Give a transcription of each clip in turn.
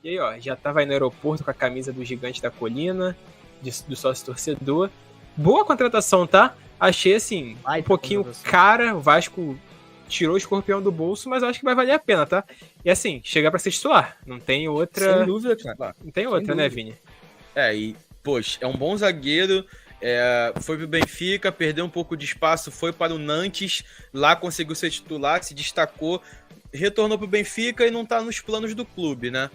E aí, ó, já tava aí no aeroporto com a camisa do Gigante da Colina, do sócio torcedor. Boa contratação, tá? Achei, assim, um pouquinho cara. O Vasco tirou o escorpião do bolso, mas eu acho que vai valer a pena, tá? E assim, chegar pra ser titular. Não tem outra. Sem dúvida, cara. Não tem outra, né, Vini? E, poxa, é um bom zagueiro. Foi pro Benfica, perdeu um pouco de espaço, foi para o Nantes, lá conseguiu ser titular, se destacou, retornou pro Benfica e não tá nos planos do clube, né?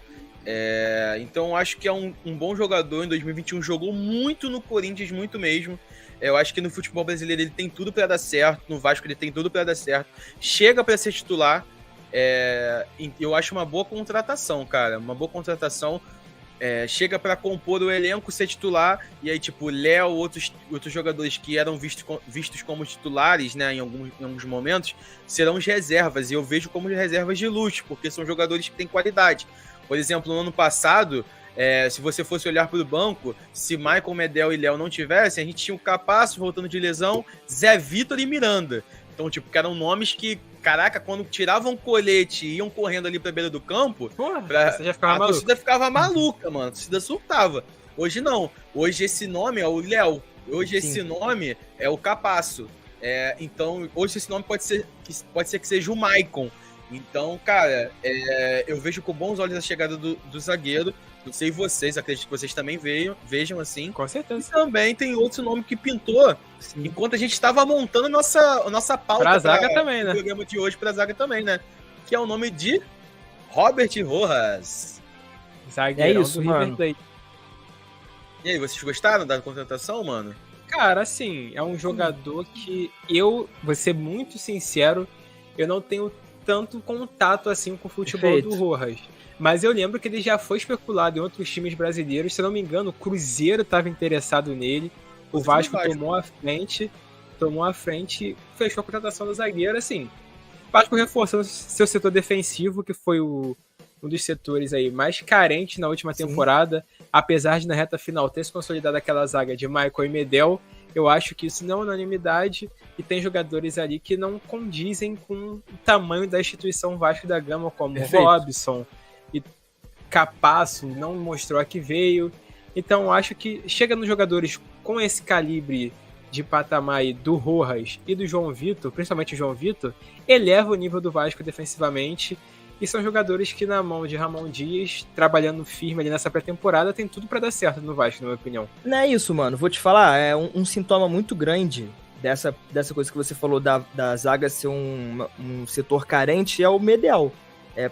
Então acho que é um bom jogador. Em 2021 jogou muito no Corinthians, muito mesmo. Eu acho que no futebol brasileiro ele tem tudo para dar certo, no Vasco ele tem tudo para dar certo, chega para ser titular. Eu acho uma boa contratação, cara, uma boa contratação. Chega para compor o elenco, ser titular, e aí, tipo, Léo, outros jogadores que eram vistos como titulares, né, em alguns momentos, serão os reservas, e eu vejo como reservas de luxo, porque são jogadores que têm qualidade. Por exemplo, no ano passado, se você fosse olhar para o banco, se Michael, Medel e Léo não tivessem, a gente tinha o Capasso voltando de lesão, Zé Vitor e Miranda. Então, tipo, que eram nomes que, caraca, quando tiravam o colete e iam correndo ali pra beira do campo, a torcida ficava maluca, mano. A torcida surtava. Hoje não. Hoje esse nome é o Léo. Hoje esse nome é o Capasso. Então, hoje esse nome pode ser que seja o Maicon. Então, cara, eu vejo com bons olhos a chegada do zagueiro. Não sei vocês, acredito que vocês também vejam assim. Com certeza. E também tem outro nome que pintou enquanto a gente estava montando a nossa pauta pra zaga também, né? O programa de hoje pra zaga também, né? Que é o nome de Robert Rojas. Zagueirão do River Plate. E aí, vocês gostaram da contratação, mano? Cara, assim, é um jogador que vou ser muito sincero, eu não tenho tanto contato assim com o futebol do Rojas. Mas eu lembro que ele já foi especulado em outros times brasileiros. Se não me engano, o Cruzeiro estava interessado nele. O Vasco tomou a frente, fechou a contratação do zagueiro. Assim, o Vasco reforçando seu setor defensivo, que foi um dos setores aí mais carentes na última temporada. Apesar de na reta final ter se consolidado aquela zaga de Michael e Medel, eu acho que isso não é unanimidade e tem jogadores ali que não condizem com o tamanho da instituição Vasco da Gama, como Robson e Capasso, não mostrou a que veio. Então acho que chega nos jogadores com esse calibre de patamar aí do Rojas e do João Vitor, principalmente o João Vitor, eleva o nível do Vasco defensivamente. E são jogadores que, na mão de Ramon Dias, trabalhando firme ali nessa pré-temporada, tem tudo pra dar certo no Vasco, na minha opinião. Não é isso, mano. Vou te falar, é um sintoma muito grande dessa coisa que você falou da zaga ser um setor carente, é o Medel.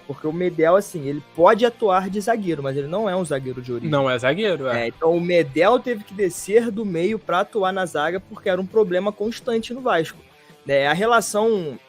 Porque o Medel, assim, ele pode atuar de zagueiro, mas ele não é um zagueiro de origem. Não é zagueiro, Então o Medel teve que descer do meio pra atuar na zaga, porque era um problema constante no Vasco. A relação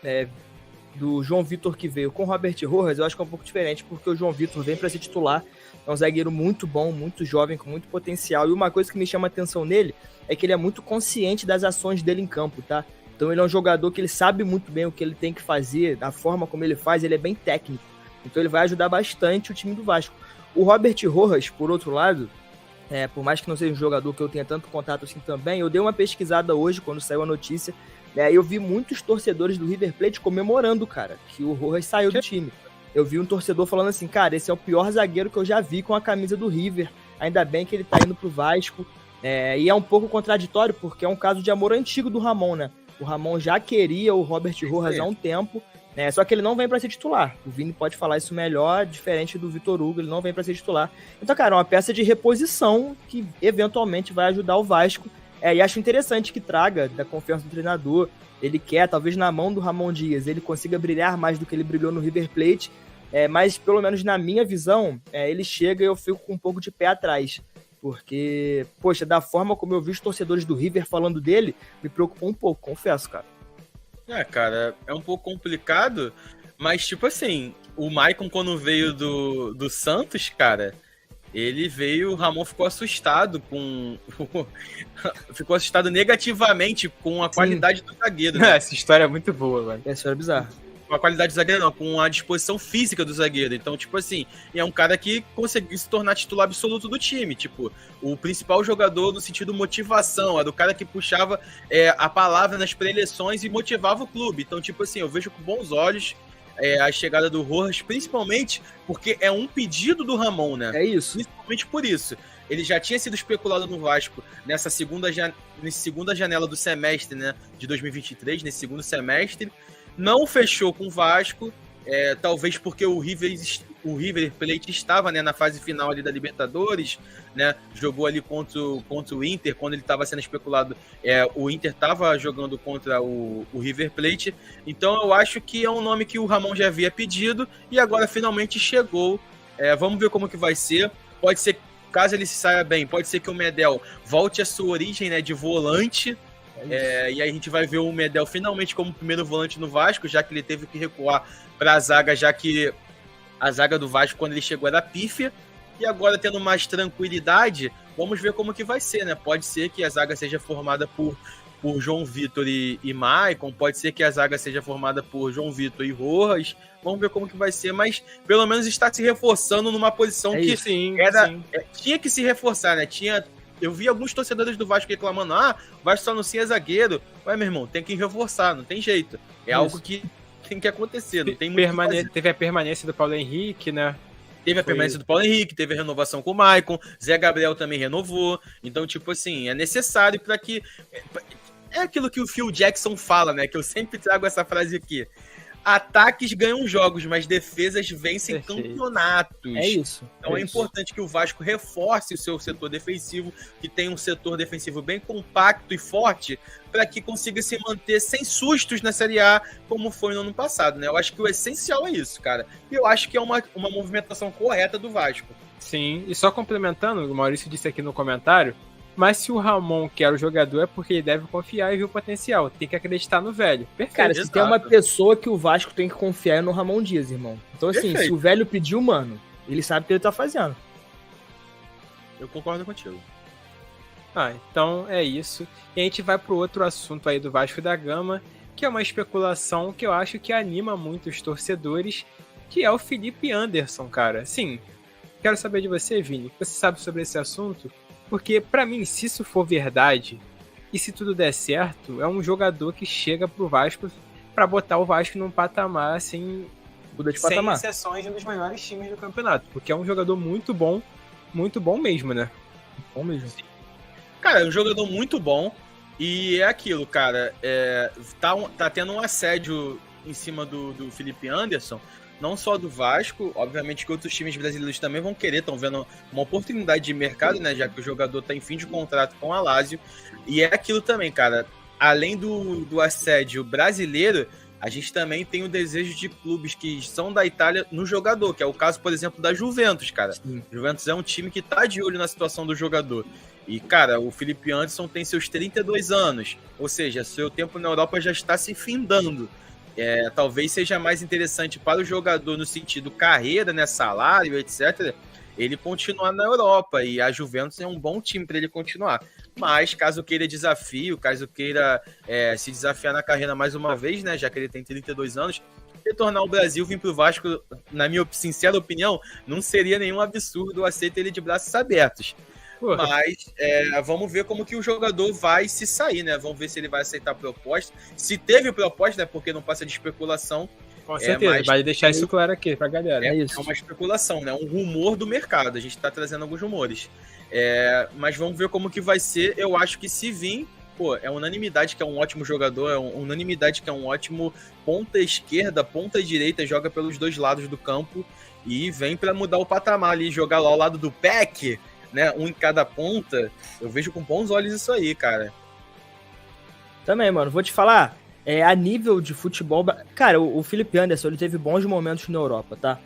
do João Vitor que veio com o Robert Rojas, eu acho que é um pouco diferente, porque o João Vitor vem para ser titular, é um zagueiro muito bom, muito jovem, com muito potencial, e uma coisa que me chama a atenção nele é que ele é muito consciente das ações dele em campo, tá? Então ele é um jogador que ele sabe muito bem o que ele tem que fazer, a forma como ele faz, ele é bem técnico, então ele vai ajudar bastante o time do Vasco. O Robert Rojas, por outro lado, por mais que não seja um jogador que eu tenha tanto contato assim também, eu dei uma pesquisada hoje, quando saiu a notícia, eu vi muitos torcedores do River Plate comemorando, cara, que o Rojas saiu do time. Eu vi um torcedor falando assim, cara, esse é o pior zagueiro que eu já vi com a camisa do River, ainda bem que ele tá indo pro Vasco, e é um pouco contraditório, porque é um caso de amor antigo do Ramon, né? O Ramon já queria o Robert Rojas há um tempo, só que ele não vem pra ser titular. O Vini pode falar isso melhor, diferente do Vitor Hugo, ele não vem pra ser titular. Então, cara, é uma peça de reposição que eventualmente vai ajudar o Vasco. E acho interessante que traga da confiança do treinador. Ele quer, talvez na mão do Ramon Dias, ele consiga brilhar mais do que ele brilhou no River Plate. Mas, pelo menos na minha visão, ele chega e eu fico com um pouco de pé atrás. Porque, poxa, da forma como eu vi os torcedores do River falando dele, me preocupou um pouco, confesso, cara. Cara, é um pouco complicado, mas, tipo assim, o Maicon, quando veio do Santos, cara, ele veio, o Ramon ficou assustado ficou assustado negativamente com a qualidade do zagueiro, né? Essa história é muito boa, velho. Essa história é bizarra. Com a qualidade do zagueiro, não, com a disposição física do zagueiro. Então, tipo assim, é um cara que conseguiu se tornar titular absoluto do time. Tipo, o principal jogador no sentido motivação, era o cara que puxava a palavra nas preleções e motivava o clube. Então, tipo assim, eu vejo com bons olhos. a chegada do Rojas, principalmente porque é um pedido do Ramon, né? É isso. Principalmente por isso. Ele já tinha sido especulado no Vasco nessa segunda janela do semestre, né, de 2023, nesse segundo semestre. Não fechou com o Vasco, talvez porque o River Plate estava, né, na fase final ali da Libertadores, né, jogou ali contra o Inter, quando ele estava sendo especulado, o Inter estava jogando contra o River Plate. Então eu acho que é um nome que o Ramon já havia pedido e agora finalmente chegou. Vamos ver como que vai ser. Pode ser, caso ele se saia bem, pode ser que o Medel volte à sua origem, né, de volante. E aí a gente vai ver o Medel finalmente como primeiro volante no Vasco, já que ele teve que recuar para a zaga, já que a zaga do Vasco, quando ele chegou, era pífia. E agora, tendo mais tranquilidade, vamos ver como que vai ser, né? Pode ser que a zaga seja formada por João Vitor e Maicon, pode ser que a zaga seja formada por João Vitor e Rojas. Vamos ver como que vai ser, mas pelo menos está se reforçando numa posição que tinha que se reforçar, né? Eu vi alguns torcedores do Vasco reclamando, o Vasco só não é zagueiro. Ué, meu irmão, tem que reforçar, não tem jeito. Algo que tem que acontecer, não tem muito Teve a permanência do Paulo Henrique, né? Teve a permanência do Paulo Henrique, teve a renovação com o Maicon, Zé Gabriel também renovou. Então, tipo assim, é necessário para que... É aquilo que o Phil Jackson fala, né? Que eu sempre trago essa frase aqui. Ataques ganham jogos, mas defesas vencem campeonatos. É isso. Então é importante que o Vasco reforce o seu setor defensivo, que tenha um setor defensivo bem compacto e forte, para que consiga se manter sem sustos na Série A, como foi no ano passado, né? Eu acho que o essencial é isso, cara. E eu acho que é uma movimentação correta do Vasco. Sim, e só complementando, o Maurício disse aqui no comentário, mas se o Ramon quer o jogador é porque ele deve confiar e ver o potencial. Tem que acreditar no velho. Perfeito. Cara, se tem uma pessoa que o Vasco tem que confiar é no Ramon Dias, irmão. Então, assim, se o velho pediu, mano, ele sabe o que ele tá fazendo. Eu concordo contigo. Então é isso. E a gente vai pro outro assunto aí do Vasco da Gama, que é uma especulação que eu acho que anima muito os torcedores, que é o Felipe Anderson, cara. Sim, quero saber de você, Vini. Você sabe sobre esse assunto? Porque, pra mim, se isso for verdade, e se tudo der certo, é um jogador que chega pro Vasco pra botar o Vasco num patamar, assim, sem exceções, um dos maiores times do campeonato. Porque é um jogador muito bom mesmo, né? Bom mesmo. Cara, é um jogador muito bom, e é aquilo, cara, tá tendo um assédio em cima do Felipe Anderson, não só do Vasco, obviamente que outros times brasileiros também vão querer, estão vendo uma oportunidade de mercado, né, já que o jogador está em fim de contrato com a Lazio, e é aquilo também, cara, além do assédio brasileiro, a gente também tem o desejo de clubes que são da Itália no jogador, que é o caso, por exemplo, da Juventus, cara. Sim. Juventus é um time que tá de olho na situação do jogador. E, cara, o Felipe Anderson tem seus 32 anos, ou seja, seu tempo na Europa já está se findando. Talvez seja mais interessante para o jogador no sentido carreira, né, salário, etc., ele continuar na Europa, e a Juventus é um bom time para ele continuar. Mas caso queira desafio, caso queira se desafiar na carreira mais uma vez, né, já que ele tem 32 anos, retornar ao Brasil, vir para o Vasco, na minha sincera opinião, não seria nenhum absurdo, eu aceito ele de braços abertos. Mas vamos ver como que o jogador vai se sair, né? Vamos ver se ele vai aceitar a proposta. Se teve proposta, né? Porque não passa de especulação. Com certeza, vai deixar isso claro aqui pra galera. É uma especulação, né? Um rumor do mercado. A gente tá trazendo alguns rumores. Mas vamos ver como que vai ser. Eu acho que se vir, é unanimidade que é um ótimo jogador, é unanimidade que é um ótimo ponta esquerda, ponta direita, joga pelos dois lados do campo e vem pra mudar o patamar ali, jogar lá ao lado do Peck, né, um em cada ponta. Eu vejo com bons olhos isso aí, cara. Também, mano, vou te falar, a nível de futebol, cara, o Felipe Anderson, ele teve bons momentos na Europa, tá?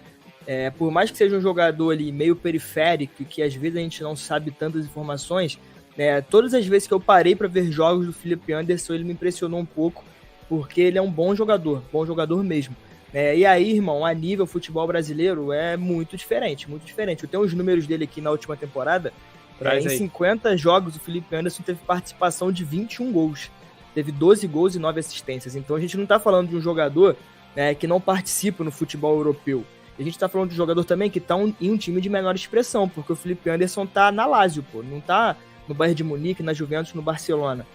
Por mais que seja um jogador ali meio periférico, que às vezes a gente não sabe tantas informações, todas as vezes que eu parei para ver jogos do Felipe Anderson, ele me impressionou um pouco, porque ele é um bom jogador mesmo. E aí, irmão, a nível futebol brasileiro é muito diferente, muito diferente. Eu tenho os números dele aqui na última temporada. Em 50 jogos, o Felipe Anderson teve participação de 21 gols. Teve 12 gols e 9 assistências. Então a gente não tá falando de um jogador que não participa no futebol europeu. A gente tá falando de um jogador também que tá em um time de menor expressão, porque o Felipe Anderson tá na Lazio, não tá no Bayern de Munique, na Juventus, no Barcelona.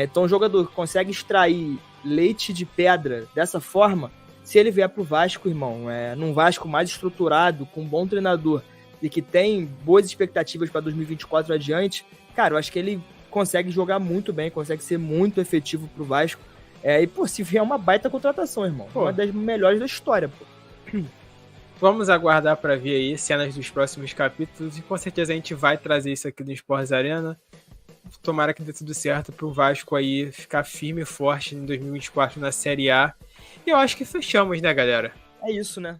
Então um jogador que consegue extrair leite de pedra dessa forma, Se ele vier pro Vasco, irmão, num Vasco mais estruturado, com um bom treinador e que tem boas expectativas para 2024 adiante, cara, eu acho que ele consegue jogar muito bem, consegue ser muito efetivo pro Vasco. E, pô, se vier uma baita contratação, irmão, uma das melhores da história, pô. Vamos aguardar para ver aí cenas dos próximos capítulos e com certeza a gente vai trazer isso aqui no Sports Arena. Tomara que dê tudo certo pro Vasco aí ficar firme e forte em 2024 na Série A. E eu acho que fechamos, né, galera? É isso, né?